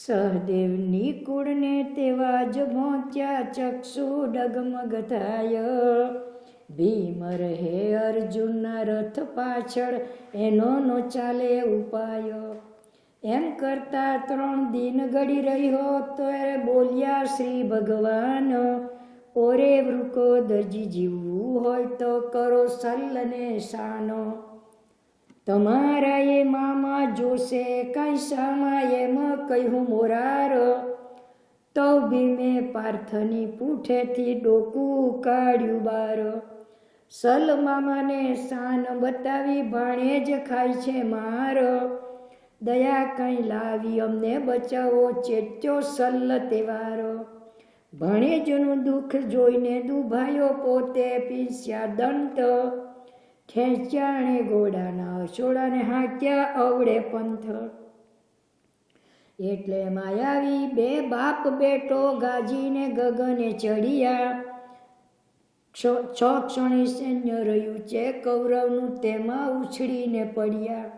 સહદેવની કુળને તેવા જ પહોંચ્યા, ચક્ષુ ડગમગ થાય. ભીમ રહે અર્જુનના રથ પાછળ, એનો નો ચાલે ઉપાય. એમ કરતા 3 દિન ગળી રહ્યો, તો બોલ્યા શ્રી ભગવાન, ઓરે વૃકોદરજી, જીવવું હોય તો કરો સલ્લને શાનો. તમારા એ મામા જોશે કાંઈ સામા, એમ કહ્યું મોરાર. તો ભીમે પાર્થની પૂઠેથી ડોકું કાઢ્યું બાર. સલ મામાને શાન બતાવી, ભાણે જ ખાય છે માર. દયા કંઈ લાવી અમને બચાવો, ચેત્યો સલ્લ તેવાર. ભાણેજનું દુઃખ જોઈને દુભાયો, પોતે પીસ્યા દંત. ખેંચ્યાણે ઘોડાના અછોડાને, હાંક્યા અવળે પંથ. એટલે માયાવી 2 બાપ બેટો, ગાજીને ગગને ચડિયા. 6 ક્ષણે સૈન્ય રહ્યું છે કૌરવનું, તેમાં ઉછળીને પડ્યા.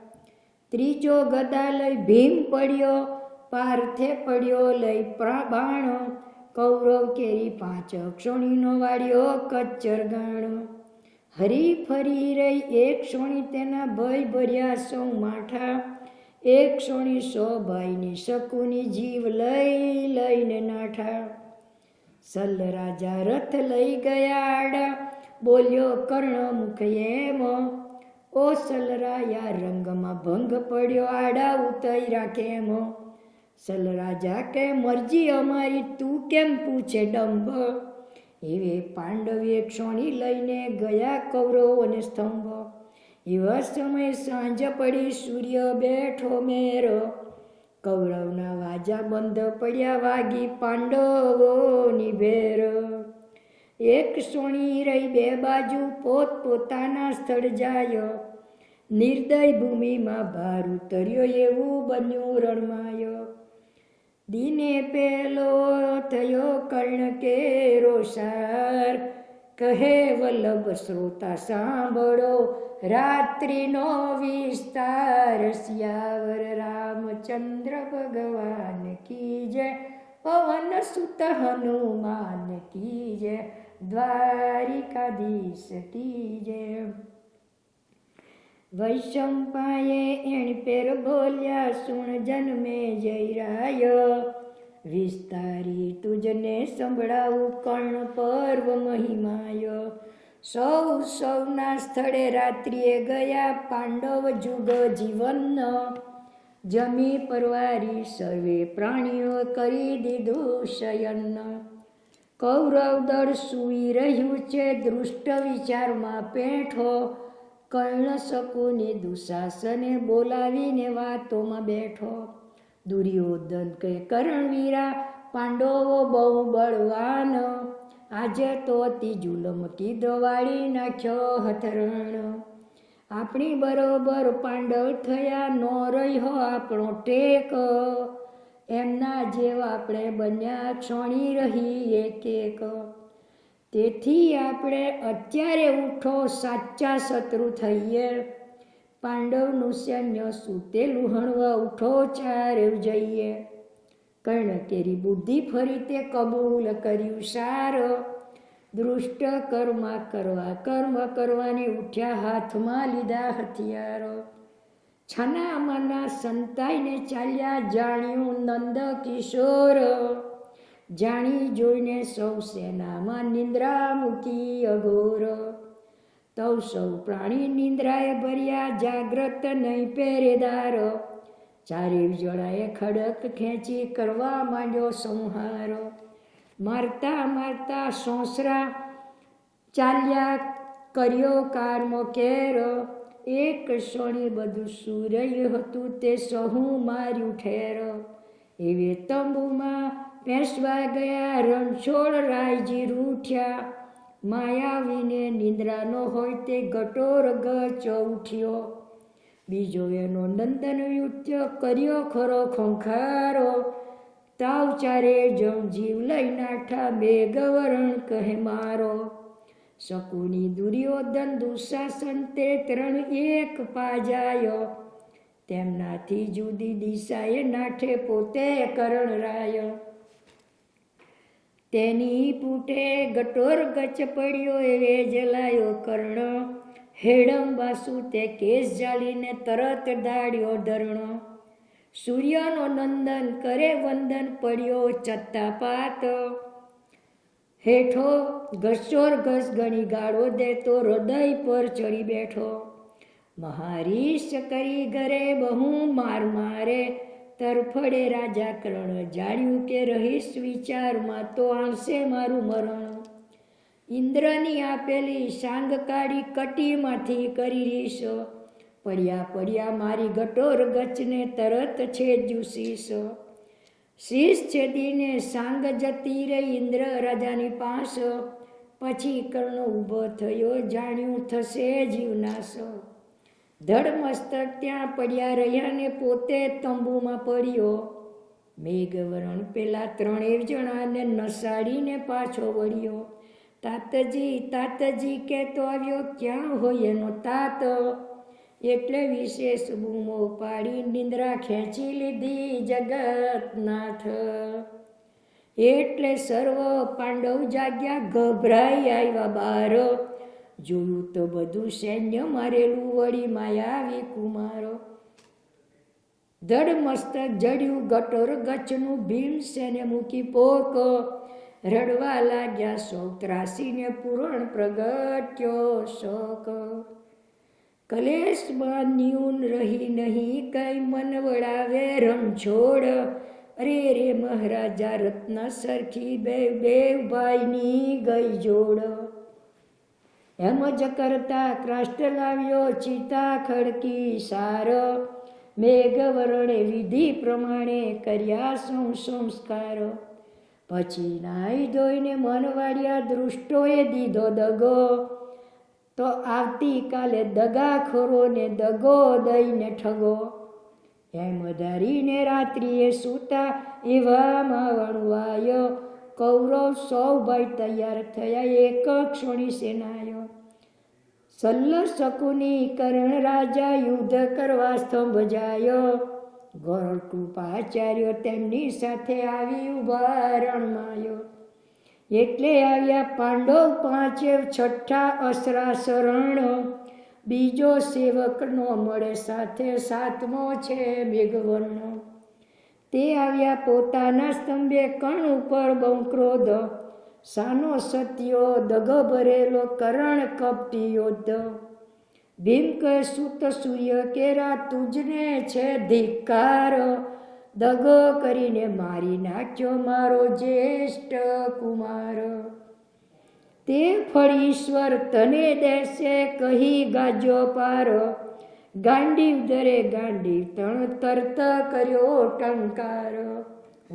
ત્રીજો ગદા લઈ ભીમ પડ્યો, પાર્થે પડ્યો લઈ બાણ. કૌરવ કેરી 5 ક્ષણીનો વાળ્યો કચ્ચર ગાણ. હરી ફરી રહી 1 ક્ષણી, તેના ભય ભર્યા સૌ માઠા. 1 ક્ષણી 100 ભાઈની શકુની, જીવ લઈ લઈને નાઠા. સલ રાજા રથ લઈ ગયા આડા, બોલ્યો કર્ણ મુખ એમ. ઓ સલરાયા રંગમાં ભંગ પડ્યો, આડા ઉતર્યા કેમ. સલ રાજા કે મરજી અમારી, તું કેમ પૂછે ડંભ. એવે પાંડવે ક્ષોણી લઈને ગયા કૌરવોને સ્તંભ. એવા સમય સાંજ પડી, સૂર્ય બેઠો મેર. કૌરવના વાજા બંધ પડ્યા, વાગી પાંડવોની ભેર. 1 ક્ષોણી રહી 2 બાજુ, પોત પોતાના સ્થળ જાય. નિર્દય ભૂમિમાં ભાર ઉતર્યો, એવું બન્યું રણમાય. દિને પેલો થયો કર્ણ કેરો સાર, કહે વલ્લભ શ્રોતા સાંભળો, રાત્રિનો વિસ્તાર. સિયાવર રામચંદ્ર ભગવાન કી જય, પવન સુત હનુમાન કી જય, દ્વારિકાધીશ કી જય. વૈશંપાએ એણ પેર બોલ્યા, સુણ જન્મે જયરાય. વિસ્તારી તુજને સંભળાવું, કર્ણ પર્વ મહિમાય. સૌના સ્થળે રાત્રિએ ગયા, પાંડવ જુગ જીવન. જમી પરવારી સર્વે પ્રાણીઓ, કરી દીધું શયન. કૌરવ દળ સૂઈ રહ્યું છે, દૃષ્ટ વિચારમાં પેઠો. કર્ણ શકુની દુશાસને બોલાવીને વાતોમાં બેઠો. દુર્યોધન કે કરણવીરા, પાંડવો બહુ બળવાન. આજે તો અતિ જુલમ કીધો, વાળી નાખ્યો હથરણ. આપણી બરોબર પાંડવ થયા, નો રહ્યો આપણો ટેક. એમના જેવા આપણે બન્યા, ક્ષણી રહી એક એક. તેથી આપણે અત્યારે ઉઠો, સાચા શત્રુ થઈએ. પાંડવનું સૈન્ય સૂતેલું હણવા, ઉઠો ચારે જઈએ. કર્ણ કેરી બુદ્ધિ ફરી તે કબૂલ કર્યું સાર. દૃષ્ટ કર્મ કરવાની ઉઠ્યા, હાથમાં લીધા હથિયારો. છના મના સંતાઈને ચાલ્યા, જાણ્યું નંદ કિશોર. જાણી જોઈને સૌ સેનામાં નિંદ્રા મૂકી અઘોર. તવ સૌ પ્રાણી નિંદ્રાએ ભર્યા, જાગ્રત નહીં પહેરેદાર. 4 જણાએ ખડક ખેંચી, કરવા માંડ્યો સંહાર. મારતા મારતા સોંસરા ચાલ્યા, કર્યો કારમો કેર. 1 ક્ષણે બધું સૂર્ય હતું, તે સહુ માર્યું ઠેર. એવે તંબુમાં પેસવા ગયા, રણછોડ રાયજી રૂઠ્યા. માયાવીને નિંદ્રાનો હોય, તે ગટોર ગચ ઉઠ્યો. બીજો એનો નંદન યુત્ય કર્યો ખરો ખંખારો. તાવ 4 જણ જીવ લઈ નાઠા, મેઘવરણ કહે મારો. શકુની દુર્યોધન દુશાસન, તે 3 એક પાજાયો. તેમનાથી જુદી દિશાએ નાઠે પોતે કરણરાય. તેની પૂઠે ગટોર ગચ પડ્યો એવે જલાયો કર્ણ. હેડમ બાસુ તે કેસ જાલીને તરત દાડ્યો ધરણો. સૂર્યનો નંદન કરે વંદન પડ્યો ચત્તાપાત. હેઠો ઘસોર ઘસ ગણી ગાળો દેતો હૃદય પર ચડી બેઠો. મહારીશ કરી ઘરે બહુ માર મારે તરફડે રાજા કર્ણ. જાણ્યું કે રહીશ વિચારમાં તો આણશે મારું મરણ. ઇન્દ્રની આપેલી સાંગ કાઢી કટીમાંથી કરી રીશ. પડ્યા પડ્યા મારી ગટોર ગચને તરત છેદ્યું શીશ. શીશ છેદીને સાંગ જતી રહી ઇન્દ્ર રાજાની પાસ. પછી કર્ણ ઊભો થયો જાણ્યું થશે જીવનાશ. ધડ મસ્તક ત્યાં પડ્યા રહ્યા ને પોતે તંબુમાં પડ્યો. મેઘવરણ પેલા 3 જણાને નસાડીને પાછો વળ્યો. તાતજી તાતજી કહેતો આવ્યો ક્યાં હોય એનો તાત. એટલે વિશેષ બૂમો પાડી નિંદ્રા ખેંચી લીધી જગતનાથ. એટલે સર્વ પાંડવ જાગ્યા ગભરાઈ આવ્યા બાર. જોયું તો બધું સૈન્ય મારેલું વળી માયાવી કુમારો. ધડ મસ્તક જડ્યું ગટોર ગચનું ભીમસેને મૂકી પોક. રડવા લાગ્યા સૌ ત્રાસીને પૂરણ પ્રગટ્યો શોક. કલેશમાં ન્યૂન રહી નહીં કઈ મન વળાવે રણછોડ. અરે રે મહારાજા રત્ન સરખી બેવ ભાઈની ગઈ જોડ. એમ જ કરતા ક્રાષ્ટ લાવ્યો ચિતા ખડકી સાર. મેઘવરણે વિધિ પ્રમાણે કર્યા સંસ્કાર. પછી નાઈ ધોઈને મન વાળ્યા દૃષ્ટોએ દીધો દગો. તો આવતીકાલે દગાખોરોને દગો દઈને ઠગો. એમ ધારીને રાત્રિએ સૂતા એવામાં વણવાયો. કૌરવ 100 ભાઈ તૈયાર થયા એક ક્ષણી સેનાયો. સલ્લ શકુની કર્ણ રાજા યુદ્ધ કરવા સ્તંભ જાયો. ગોરકૃપાચાર્ય તેમની સાથે આવી ઉભા રણમાયો. એટલે આવ્યા પાંડવ 5 છઠ્ઠા અસરા શરણ. બીજો સેવક નો મળે સાથે 7મો છે મેઘવર્ણ. તે આવ્યા પોતાના સ્તંભે કર્ણ ઉપર બહુ ક્રોધ. સાનો સત્યો દગ ભરેલો કર્ણ કપટી યોદ્ધ. ભીમ કહે સુત સૂર્ય કેરા તુજને છે ધિક્કાર. દગો કરીને મારી નાખ્યો મારો જ્યેષ્ઠ કુમાર. તે ફળ ઈશ્વર તને દેશે કહી ગાજો પાર. ગાંડીવ દરે ગાંડીવ તણ તરત કર્યો ટંકાર.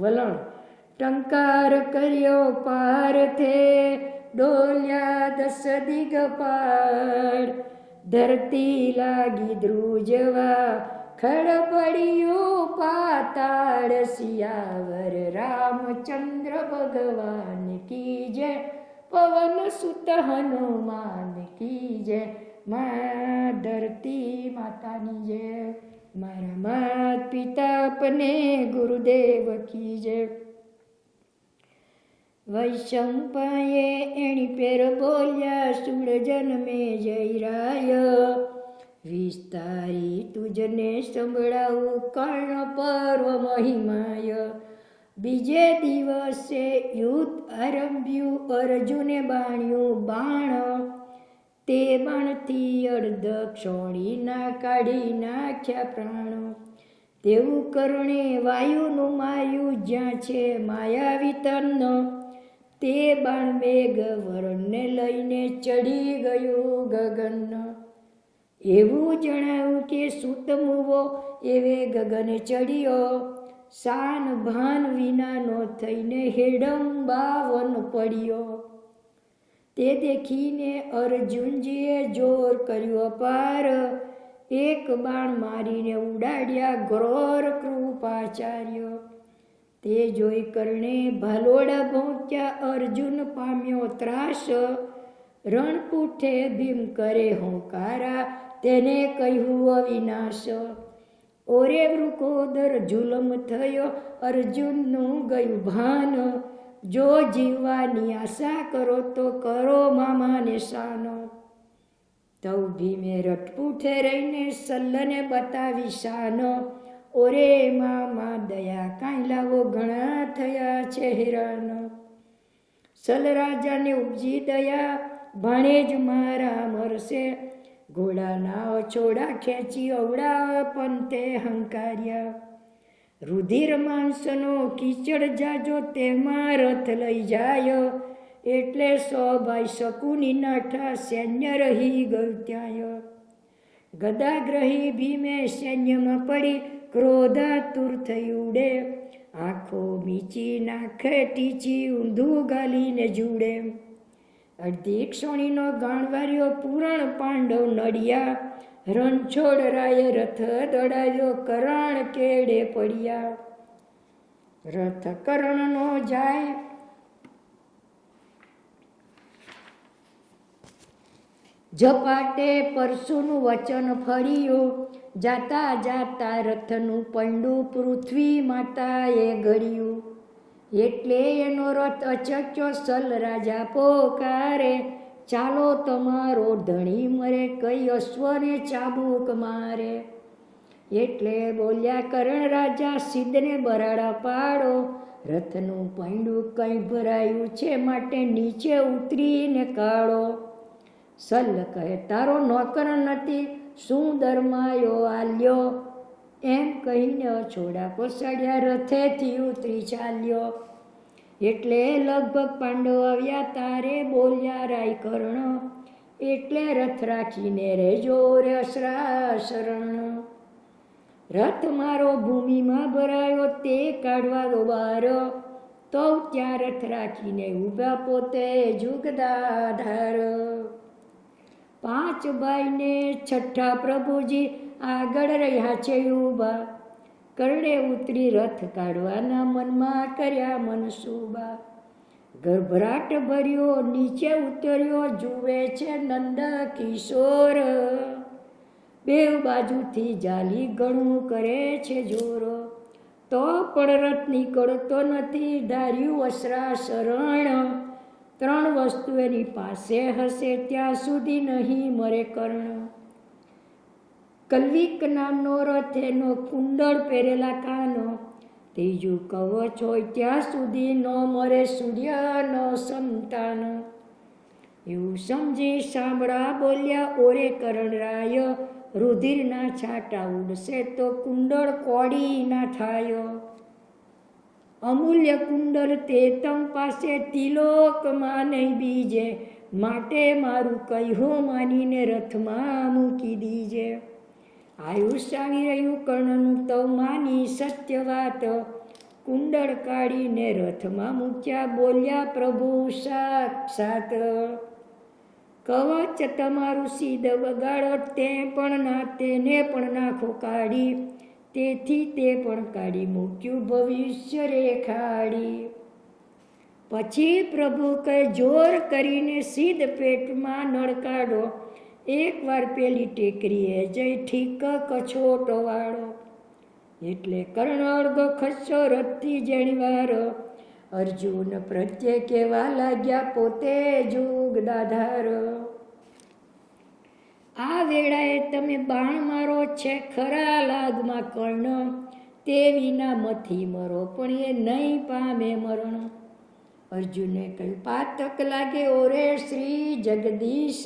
વલણ ટંકાર કર્યો પાર થે ડોલ્યા 10 દિગપાળ. ધરતી લાગી ધ્રુજવા ખડબડિયું પાતાળ. સિયાવર રામચંદ્ર ભગવાન કી જય. પવન સુત હનુમાન કી જય. મા ધરતી માતાની જય. મારા માત પિતા અપને ગુરુદેવ કી જય. વૈશંપાએ એણી પેર બોલ્યા સુળ જન્મે જયરાય. વિસ્તારી તુજને સંભળાવું કર્ણ પર્વ મહિમાય. બીજે દિવસે યુદ્ધ આરંભ્યું અર્જુને બાણ્યું બાણ. તે બાણથી અર્ધ ક્ષોણીના કાઢી નાખ્યા પ્રાણ. તેવું કર્ણે વાયુનું માયું જ્યાં છે માયાવી તન. તે બાણ મેઘવરણને લઈને ચડી ગયું ગગન. એવું જણાવ્યું કે સુતમુવો એવે ગગને ચડ્યો. શાન ભાન વિનાનો થઈને હેડંબાવન પડ્યો. તે દેખીને અર્જુનજીએ જોર કર્યું અપાર. એક બાણ મારીને ઉડાડ્યા ઘોર કૃપાચાર્ય. તે જોઈ કર્ણે ભાલોડા ભોંક્યા અર્જુન પામ્યો ત્રાસ. રણપૂઠે ભીમ કરે હોંકારા તેને કહ્યું અવિનાશ. ઓરે વૃકોદર જુલમ થયો, અર્જુનનું ગયું ભાન. જો જીવવાની આશા કરો તો કરો મામાને શાનો. તવ ભીમે રટપૂઠે રહીને સલ્લને બતાવી શાનો. ઓરે મામા દયા કાંઈ લાવો, ઘણા થયા છે હેરાન. સલ રાજાને ઉપજી દયા, ભાણેજ મારા મરશે. ઘોડાના છોડા ખેંચી અવડા પંતે હંકાર્યા. રુધિર માંસનો કીચડ જાજો, તેમાં રથ લઈ જાય. એટલે 100 ભાઈ શકુની નાઠા, સૈન્ય રહી ગયું ત્યાં. ગદાગ્રહી ભીમે સૈન્યમાં પડી, ક્રોધાતુર થઈ ઉડે. આંખો મીચી નાખે ટીચી, ઊંધું ગાલીને જુડે. અડધી ક્ષોણીનો ગાણવાર્યો, પૂરણ પાંડવ નડિયા. રણછોડ રાય રથ દોડાવ્યો, કરણ કેડે પડ્યા. રથ કરણનો જાય, ઝપાટે પરશુનું વચન ફળ્યું. જાતા જાતા રથનું પૈંડું પૃથ્વી માતાએ ગળ્યું. એટલે એનો રથ અચક્યો, સલ રાજા પોકારે. ચાલો તમારો ધણી મરે, કઈ અશ્વને ચાબુક મારે. એટલે બોલ્યા કરણ રાજા, સિદ્ધને બરાડા પાડો. રથનું પૈંડું કંઈ ભરાયું છે, માટે નીચે ઉતરીને કાઢો. સલ કહે તારો નોકર નથી, શું દરમાયો આલ્યો. એમ કહીને છોડા પસાડ્યા, રથેથી ઉતરી ચાલ્યો. એટલે લગભગ પાંડવ આવ્યા, તારે બોલ્યા રાય કર્ણ. એટલે રથ રાખીને રેજો રે અસરા શરણ. રથ મારો ભૂમિમાં ભરાયો, તે કાઢવા દો બાર. તો ત્યાં રથ રાખીને ઊભા પોતે જુગદાધાર. 5 ભાઈને છઠ્ઠા પ્રભુજી આગળ રહ્યા છે ઊભા. કરડે ઉતરી રથ કાઢવાના, મનમાં કર્યા મનસુબા. ગભરાટ ભર્યો નીચે ઉતર્યો, જુએ છે નંદ કિશોર. બેવ બાજુથી જાલી ઘણું કરે છે જોરો. તો પણ રથ નીકળતો નથી, ધાર્યું અસરા શરણ. 3 વસ્તુ એની પાસે હશે, ત્યાં સુધી નહીં મરે કર્ણ. કલ્વિક નામનો રથ, એનો કુંડળ પહેરેલા કાનો. ત્રીજું કવચ હોય ત્યાં સુધી ન મરે સૂર્યનો સંતાન. એવું સમજી સાંભળા બોલ્યા ઓરે કરણરાય. રુધિરના છાંટા ઉડશે તો કુંડળ કોડી ના થાય. અમૂલ્ય કુંડળ તે તમ પાસે, તિલોકમાં નહીં બીજે. માટે મારું કહ્યું માનીને રથમાં મૂકી દીજે. આયુષ આવી રહ્યું કર્ણનું તો માની સત્ય વાત. કુંડળ કાઢીને રથમાં મૂક્યા, બોલ્યા પ્રભુ સાક્ષાત. કવચ તમારું સીધ વગાડો, તે પણ ના તેને પણ નાખો કાઢી. તેથી તે પણ કાઢી મૂક્યું, ભવિષ્ય રેખાડી. પછી પ્રભુ કહે જોર કરીને સીધ પેટમાં નળ કાઢો. એકવાર પેલી ટેકરીએ જઈ ઠીક કછોટો વાળો. એટલે કર્ણ અડધો ખસ્સો રથથી જેણીવાર. અર્જુન પ્રત્યે કહેવા લાગ્યા, પોતે જુગદાધાર. આ વેળાએ તમે બાણ મારો છે ખરા લાગમાં કર્ણ. તે વિના મથી મરો, પણ એ નહીં પામે મરણ. અર્જુને કહ્યું પાતક લાગે ઓરે શ્રી જગદીશ.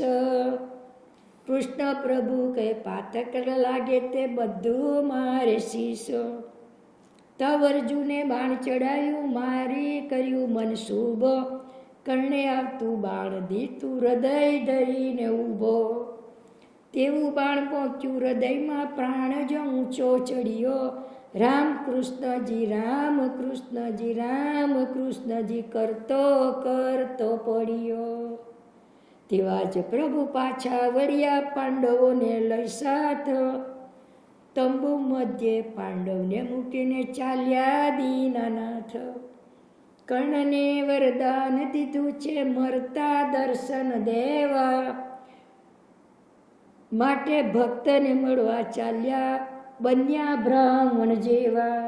કૃષ્ણ પ્રભુ કહે પાતક લાગે તે બધું મારે શીશ. તવ અર્જુને બાણ ચડાયું, મારી કર્યું મનસુબ. કર્ણે આવતું બાણ દીધું, હૃદય ધરીને ઊભો. તેવું બાણ પહોંચ્યું હૃદયમાં, પ્રાણ જ ઊંચો ચડ્યો. રામ કૃષ્ણજી રામ કૃષ્ણજી રામ કૃષ્ણજી કરતો કરતો પડ્યો. તેવા જ પ્રભુ પાછા વળ્યા, પાંડવોને લઈ સાથ. તંબુ મધ્યે પાંડવને મૂકીને ચાલ્યા દીનાનાથ. કર્ણને વરદાન દીધું છે, મરતા દર્શન દેવા. માટે ભક્તને મળવા ચાલ્યા, બન્યા બ્રાહ્મણ જેવા.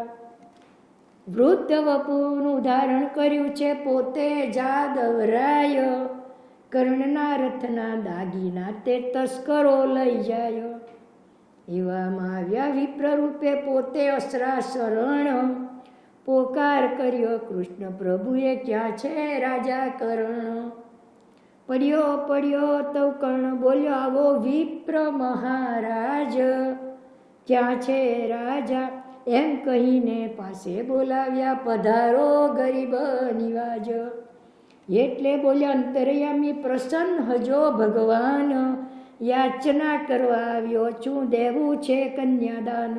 વૃદ્ધ વપુનું ધારણ કર્યું છે પોતે જાદવરાય, કર્ણના રથના દાગીના તે તસ્કરો લઈ જાય. એવામાં આવ્યા વિપ્ર રૂપે પોતે અસરા શરણ, પોકાર કર્યો કૃષ્ણ પ્રભુએ ક્યાં છે રાજા કર્ણ. પડ્યો તો કર્ણ બોલ્યો આવો વિપ્ર મહારાજ, ક્યાં છે રાજા. એમ કહીને પાસે બોલાવ્યા પધારો ગરીબ નિવાજ. એટલે બોલ્યા અંતર્યામી પ્રસન્ન હજો ભગવાન, યાચના કરવા આવ્યો છું દેવું છે કન્યાદાન.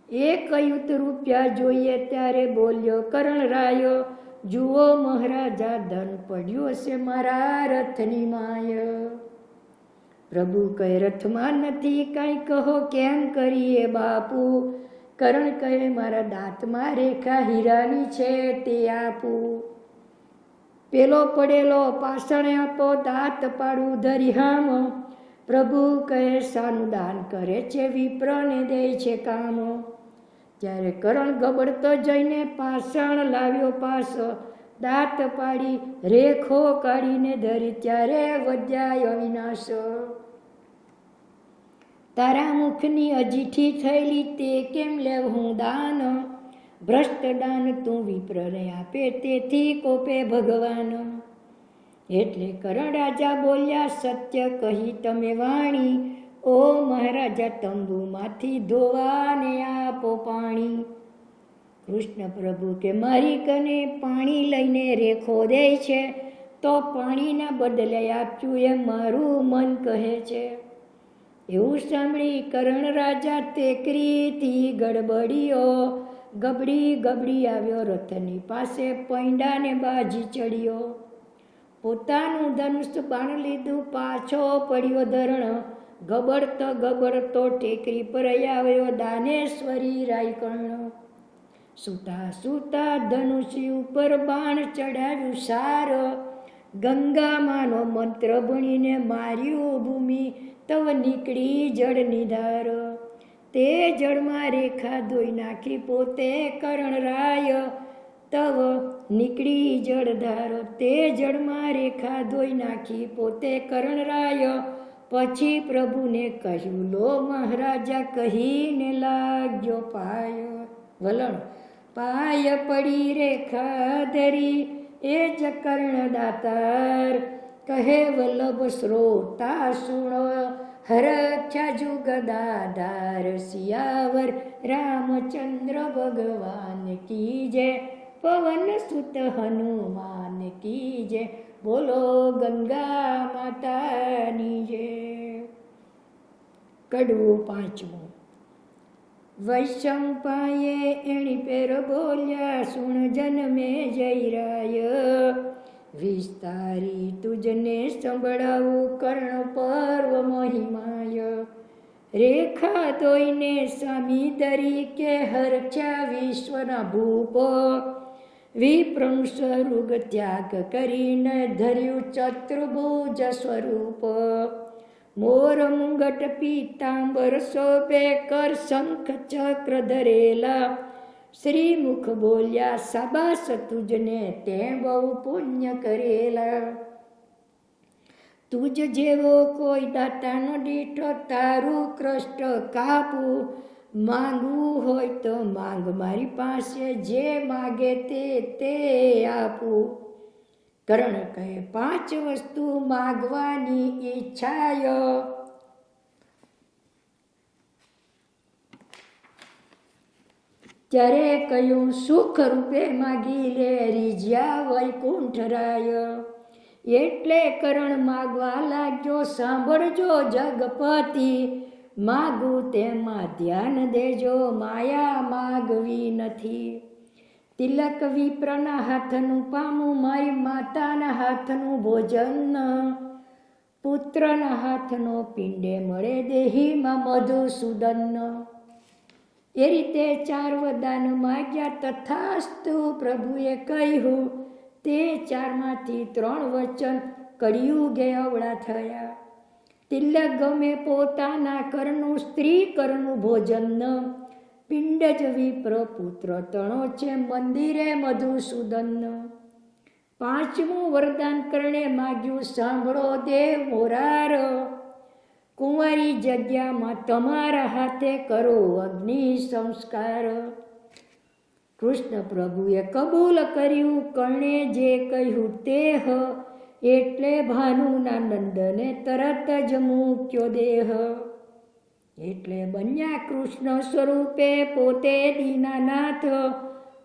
1 રૂપિયા જોઈએ ત્યારે બોલ્યો કર્ણ રાયો, જુઓ મહારાજા ધન પડ્યું હશે મારા રથની માય. પ્રભુ કહે રથમાં નથી કાંઈ કહો કેમ કરીએ બાપુ. કર્ણ કહે મારા દાંતમાં રેખા હીરાની છે તે આપું. પેલો પડેલો પાષણ આપો દાંત પાડું ધરી હામ. પ્રભુ કહે સાનું દાન કરે છે વિપ્રને દે છે કામ. ત્યારે કર્ણ ગબડતો જઈને પાષણ લાવ્યો પાસો, દાંત પાડી રેખો કાઢીને ધરી ત્યારે વધ્યા અવિનાશ. તારા મુખની અજીઠી થયેલી તે કેમ લેવું દાન. ભ્રષ્ટ દાન તું વિપ્રને આપે તેથી કોપે ભગવાન. એટલે કર્ણ રાજા બોલ્યા સત્ય કહી તમે વાણી, ઓ મહારાજા તંબુમાંથી ધોવાને આપો પાણી. કૃષ્ણ પ્રભુ કે મારી કને પાણી લઈને રેખો દે છે, તો પાણીના બદલે આપશું એમ મારું મન કહે છે. એવું સાંભળી કર્ણ રાજા ટેકરીથી ગડબડિયો, ગબડી આવ્યો રથની પાસે પૈંડાને બાજી ચડ્યો. પોતાનું ધનુષ બાણ લીધું પાછો પડ્યો ધરણ, ગબડતો ટેકરી પર આવ્યો દાનેશ્વરી રાયકર્ણ. સૂતા ધનુષી ઉપર બાણ ચડાવ્યું સાર, ગંગામાનો મંત્ર ભણીને માર્યું ભૂમિ તવ નીકળી જળની ધાર. તે જળમાં રેખા ધોઈ નાખી પોતે કર્ણ રાય, તવ નીકળી જળધાર. તે જળમાં રેખા ધોઈ નાખી પોતે કર્ણ રાય, પછી પ્રભુને કહ્યું લો મહારાજા કહીને લાગ્યો પાય. વલણ પાય પડી રેખા ધરી એ જ કર્ણ દાતાર, કહે વલ્લભ શ્રોતા સુણો હરખ્યા જુગદાધાર. સિયાવર રામચંદ્ર ભગવાન કી જય, પવન સુત હનુમાન કી જય, બોલો ગંગા માતાની જય. કડવું 5. વૈશંપાયે એણી પેર બોલ્યા સુણ જન્મે જયરાય, વિસ્તારી તુજને સંભળાવું કર્ણ પર્વ મહિમાય. રેખા ધોઈને સ્વામી તરીકે હરખ્યા વિશ્વના ભૂપ, વિપ્રનું સ્વરૂપ ત્યાગ કરીને ધર્યું ચતુર્ભુજ સ્વરૂપ. મોર મુંગટ પીતાંબર શોભે કર શંખ ચક્ર ધરેલા, શ્રીમુખ બોલ્યા શાબાશ તુજને તે બહુ પુણ્ય કરેલા. તુજ જેવો કોઈ દાતાનો દીઠો તારું કૃષ્ણ કાપું, માંગવું હોય તો માંગ મારી પાસે જે માગે તે આપું. કર્ણ કહે 5 વસ્તુ માગવાની ઈચ્છાય, ત્યારે કહ્યું સુખ રૂપે માગી લે રીજ્યા વૈકુંઠરાય. એટલે કર્ણ માગવા લાગ્યો સાંભળજો જગપતિ, માગું તેમાં ધ્યાન દેજો માયા માગવી નથી. તિલક વિપ્રના હાથનું પામું મારી માતાના હાથનું ભોજન, પુત્રના હાથનો પિંડે મળે દેહીમાં મધુસૂદન. એ રીતે 4 વરદાન માગ્યા તથાસ્તુ પ્રભુએ કહ્યું. તે 4માંથી 3 વચન કળિયુગે અવળા થયા. તિલક ગમે પોતાના કરનું, સ્ત્રી કરનું ભોજન ન. પિંડ જ વિપ્ર પુત્ર તણો છે, મંદિરે મધુસૂદન. પાંચમું વરદાન કરણે માગ્યું, સાંભળો દેવ મોરાર. કુંવારી જગ્યામાં તમારા હાથે કરો અગ્નિ સંસ્કાર. કૃષ્ણ પ્રભુએ કબૂલ કર્યું, કર્ણે જે કહ્યું તે. એટલે ભાનુના નંદને તરત જ મૂક્યો દેહ. એટલે બન્યા કૃષ્ણ સ્વરૂપે પોતે દીનાનાથ.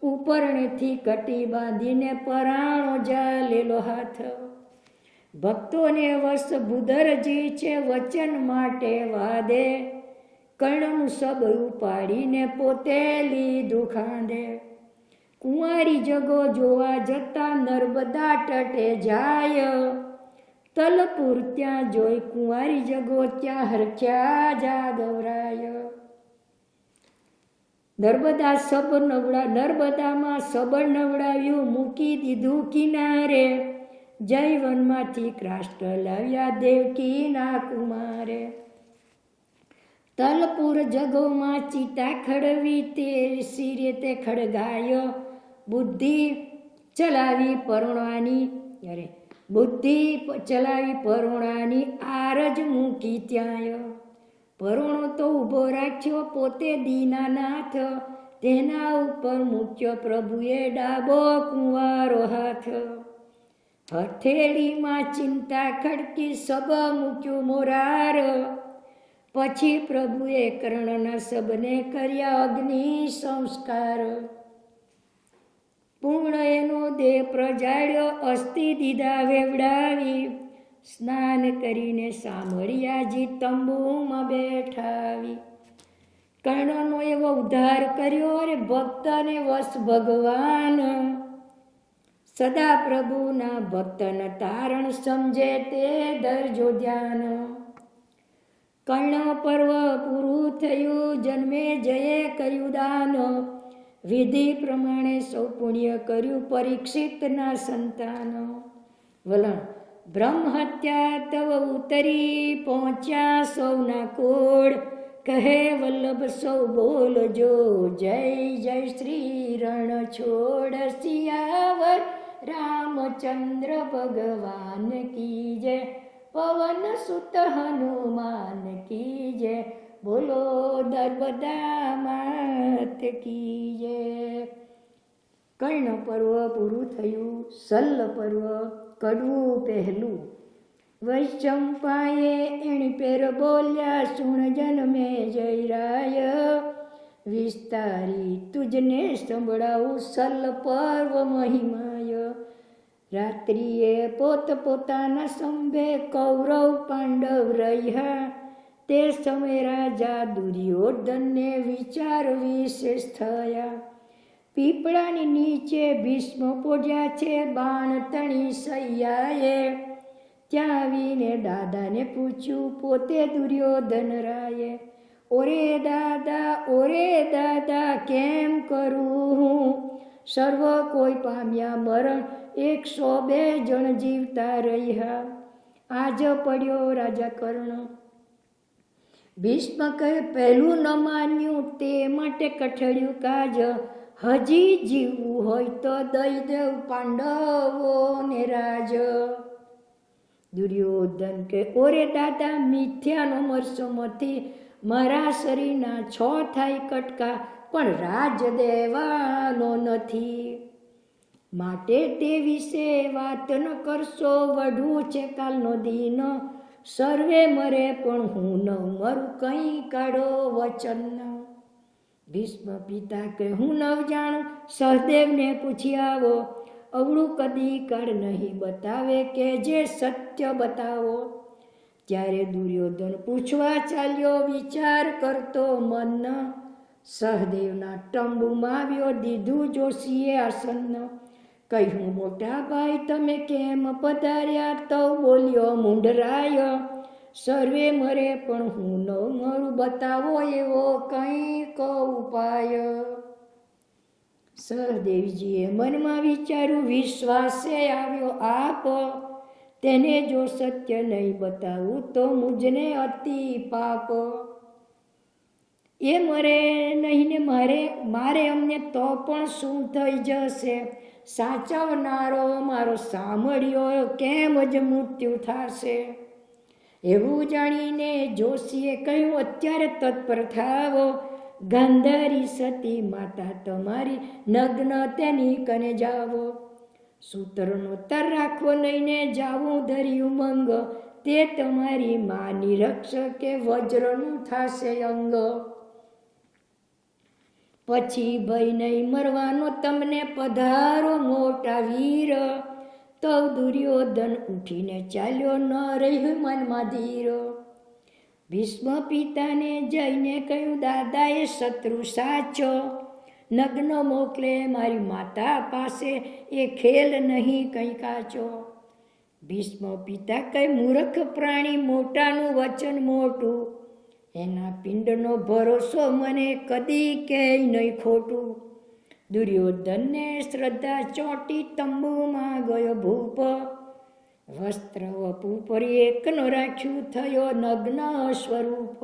ઉપરણેથી કટી બાંધીને પરાણો જાલેલો હાથ. ભક્તોને વસ ભૂધરજી છે, વચન માટે વાદે. કર્ણનું સબ ઉપાડીને પોતે લીધું ખાંડે. કુંવારી જગો જોવા જતા નર્મદા તટે જાય. તલપુર ત્યાં જોઈ કુંવારી જગો, ત્યાં હરખ્યા જાદવરાય. નર્મદામાં સબ નવડાવ્યું, મૂકી દીધું કિનારે. જયવનમાંથી ક્રાષ્ટ લાવ્યા દેવકીના કુમારે. તલપુર જગોમાં ચિતા ખડવી, તે શિરે તે ખડગાય. બુદ્ધિ ચલાવી પરોણાની આરજ મૂકી ત્યાંય. પરોણો તો ઊભો રાખ્યો પોતે દીનાનાથ. તેના ઉપર મૂક્યો પ્રભુએ ડાબો કુંવારો હાથ. હથેળીમાં ચિંતા ખડકી, સબ મૂક્યું મોરાર. પછી પ્રભુએ કર્ણના સબને કર્યા અગ્નિ સંસ્કાર. પૂર્ણ એનો દેહ પ્રજાળ્યો, અસ્થિ દીધા વેવડાવી. સ્નાન કરીને સામળિયાજી તંબુમાં બેઠાવી. કર્ણનો એવો ઉદ્ધાર કર્યો રે ભક્તને વસ ભગવાન. સદા પ્રભુના ભક્તન તારણ સમજે તે ધરજો ધ્યાન. કર્ણ પર્વ પૂરું થયું, જન્મે જયે કર્યું દાન. વિધિ પ્રમાણે સૌ પુણ્ય કર્યું, પરીક્ષિતના સંતાન. વલણ બ્રહ્મ હત્યા તવ ઉતરી, પહોંચ્યા સૌના કોડ. કહે વલ્લભ સૌ બોલજો, જય જય શ્રી રણ છોડ. સિયાવર રામચંદ્ર ભગવાન કી જય, પવન સુત હનુમાન કી જય. બોલો નર્મદા માત કી જય. કર્ણ પર્વ પૂરું થયું. સલ્લ પર્વ કડવું પહેલું. વૈશંપાએ એણી પેર બોલ્યા, સુણ જન્મે જયરાય. વિસ્તારી તુજને સંભળાવું, સલ્લ પર્વ મહિમાય. રાત્રિએ પોતપોતાના સંભે કૌરવ પાંડવ રહ્યા. તે સમય રાજા દુર્યોધનને વિચાર વિશેષ થયા. પીપળાની નીચે ભીષ્મ પોઢ્યા છે, બાણ તણી સૈયાએ. ત્યાં આવીને દાદાને પૂછ્યું પોતે દુર્યોધન રાયે. ઓરે દાદા કેમ કરું હું? સર્વ કોઈ પામ્યા મરણ, 102 જણ જીવતા રહ્યા. આજ પડ્યો રાજા કર્ણ. ભીષ્મ કહે પહેલું ન માન્યું, તે માટે કઠડ્યું કાજ. હજી જીવવું હોય તો દઈ દેવ પાંડવોને રાજ. દુર્યોધન કે ઓરે દાદા, મિથ્યાનો મરસો મથી. મારા શરીરના 6 થાય કટકા, પણ રાજ દેવાનો નથી. માટે તે વિશે વાત ન કરશો, વઢવું છે કાલનો દિન. સર્વે મરે પણ હું ન મરું, કંઈ કાઢો વચન. ભીષ્મ પિતા કે હું ન જાણું, સહદેવને પૂછી આવો. અવળું કદી કાળ નહીં બતાવે, કે જે સત્ય બતાવો. ત્યારે દુર્યોધન પૂછવા ચાલ્યો, વિચાર કરતો મન. સહદેવના તંબુમાં આવ્યો, દીધું જોશીએ આસન. કહ્યું મોટા ભાઈ તમે કેમ પધાર્યા? તો બોલ્યો મુંડરાય, સર્વે મરે પણ હું ન મરું, બતાવો એવો કંઈક ઉપાય. સહદેવજીએ મનમાં વિચાર્યું, વિશ્વાસે આવ્યો આપ. તેને જો સત્ય નહીં બતાવું તો મુજને અતિ પાપ. એ મરે નહીં ને મારે અમને તો પણ શું થઈ જશે? સાચવનારો મારો સાંભળ્યો કેમ જ મૃત્યુ થશે? એવું જાણીને જોશીએ કહ્યું, અત્યારે તત્પર થાવો, ગાંધારી સતી માતા તમારી નગ્ન તેની કને જાવો. સૂતરનો તર રાખવો નહીં ને જાવું ધર્યું મંગ, તે તમારી માની રક્ષકે વજ્રનું થશે અંગ. પછી ભય નહીં મરવાનો તમને પધારો મોટા વીર. તો દુર્યોધન ઉઠીને ચાલ્યો, ન રહ્યું મનમાં ધીર. ભીષ્મ પિતાને જઈને કહ્યું, દાદાએ શત્રુ સાચો, નગ્ન મોકલે મારી માતા પાસે, એ ખેલ નહીં કંઈ કાચો. ભીષ્મ પિતા કહે, મૂર્ખ પ્રાણી, મોટાનું વચન મોટું, એના પિંડનો ભરોસો મને કદી ક્યાંય નહીં ખોટું. દુર્યોધનને શ્રદ્ધા ચોંટી, તંબુમાં ગયો ભૂપ, વસ્ત્ર વપુ પર એકનો રાખ્યું, થયો નગ્ન સ્વરૂપ.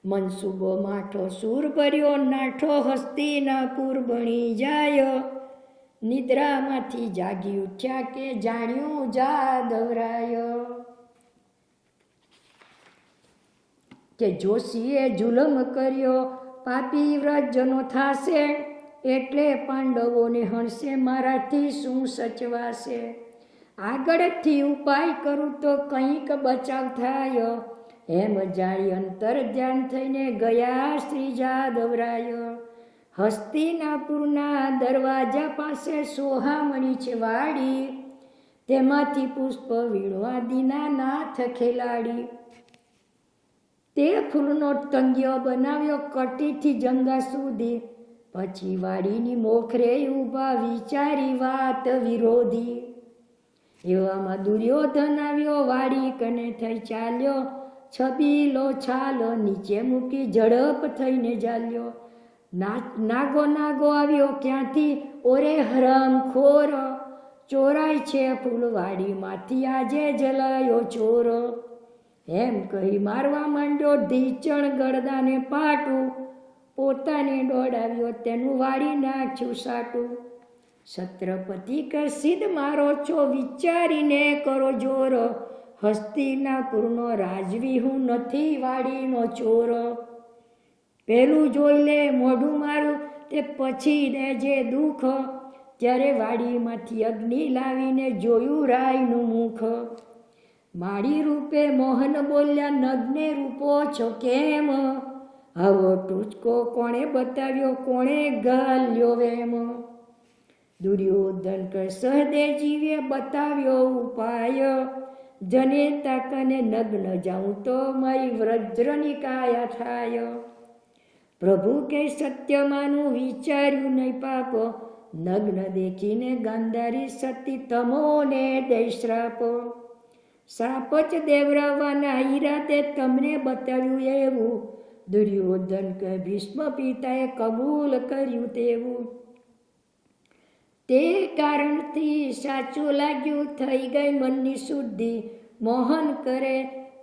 મનસુબો માઠો સૂર ભર્યો, નાઠો હસ્તિનાપુર બની જાય. નિદ્રામાંથી જાગી ઉઠ્યા કે જાણ્યું જાદવરાય. કે જોશીએ જુલમ કર્યો, પાપી વ્રજનો થાશે, એટલે પાંડવોને હણશે, મારાથી શું સચવાશે? આગળથી ઉપાય કરું તો કંઈક બચાવ થાય, એમ જાણી અંતર ધ્યાન થઈને ગયા શ્રી જાદવરાય. હસ્તિનાપુરના દરવાજા પાસે સોહામણી છે વાડી, તેમાંથી પુષ્પ વીણવા દીનાનાથ ખેલાડી. તે ફૂલનો ટંગિયો બનાવ્યો કટીથી જંગા સુધી, પછી વાડીની મોખરે ઊભા વિચારી વાત વિરોધી. એવામાં દુર્યોધન આવ્યો, વાડી કને થઈ ચાલ્યો, છબીલો છાલ નીચે મૂકી ઝડપ થઈને ચાલ્યો. નાગો આવ્યો ક્યાંથી, ઓરે હરામખોર, ચોરાય છે ફૂલવાડીમાંથી આજે જલાયો ચોર. એમ કહી મારવા માંડ્યો, ઢીચણ ગળદાને પાટું, પોતાને દોડાવ્યો, તેનું વાળી નાખ્યું સાટું. છત્રપતિ કે સિદ્ધ મારો છો, વિચારીને કરો જોર, હસ્તિનાપુરનો રાજવી હું નથી વાડીનો ચોર. પેલું જોઈ લે મોઢું મારું, તે પછી દેજે દુઃખ, ત્યારે વાડીમાંથી અગ્નિ લાવીને જોયું રાયનું મુખ. માળી રૂપે મોહન બોલ્યા, નગ્ને રૂપો છો કેમ? આવો ટૂચકો કોણે બતાવ્યો, કોણે ગાલ્યો વેમ? દુર્યોધન કે સહદેવજીએ બતાવ્યો ઉપાય, જનેતા કને નગ્ન જાઉં તો મારી વજ્રની કાયા થાય. પ્રભુ કે સત્યમાંનું વિચાર્યું નહીં પાપ, નગ્ન દેખીને ગાંધારી સતી તમોને દઈ શ્રાપ. શ્રાપ જ દેવરાવાના ઈરાદે તમને બતાવ્યું એવું, દુર્યોધન કે ભીષ્મ પિતાએ કબૂલ કર્યું તેવું. તે કારણથી સાચું લાગ્યું, થઈ ગઈ મનની શુદ્ધિ, મોહન કરે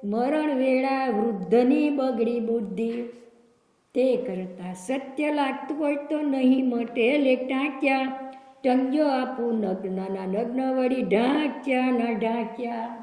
મરણ વેળા વૃદ્ધની બગડી બુદ્ધિ. તે કરતા સત્ય લાગતું હોય તો નહીં મટે લે ટાંક્યા, ટંગ્યો આપું નગ્નના નગ્ન વળી ઢાંક્યા ના ઢાંક્યા.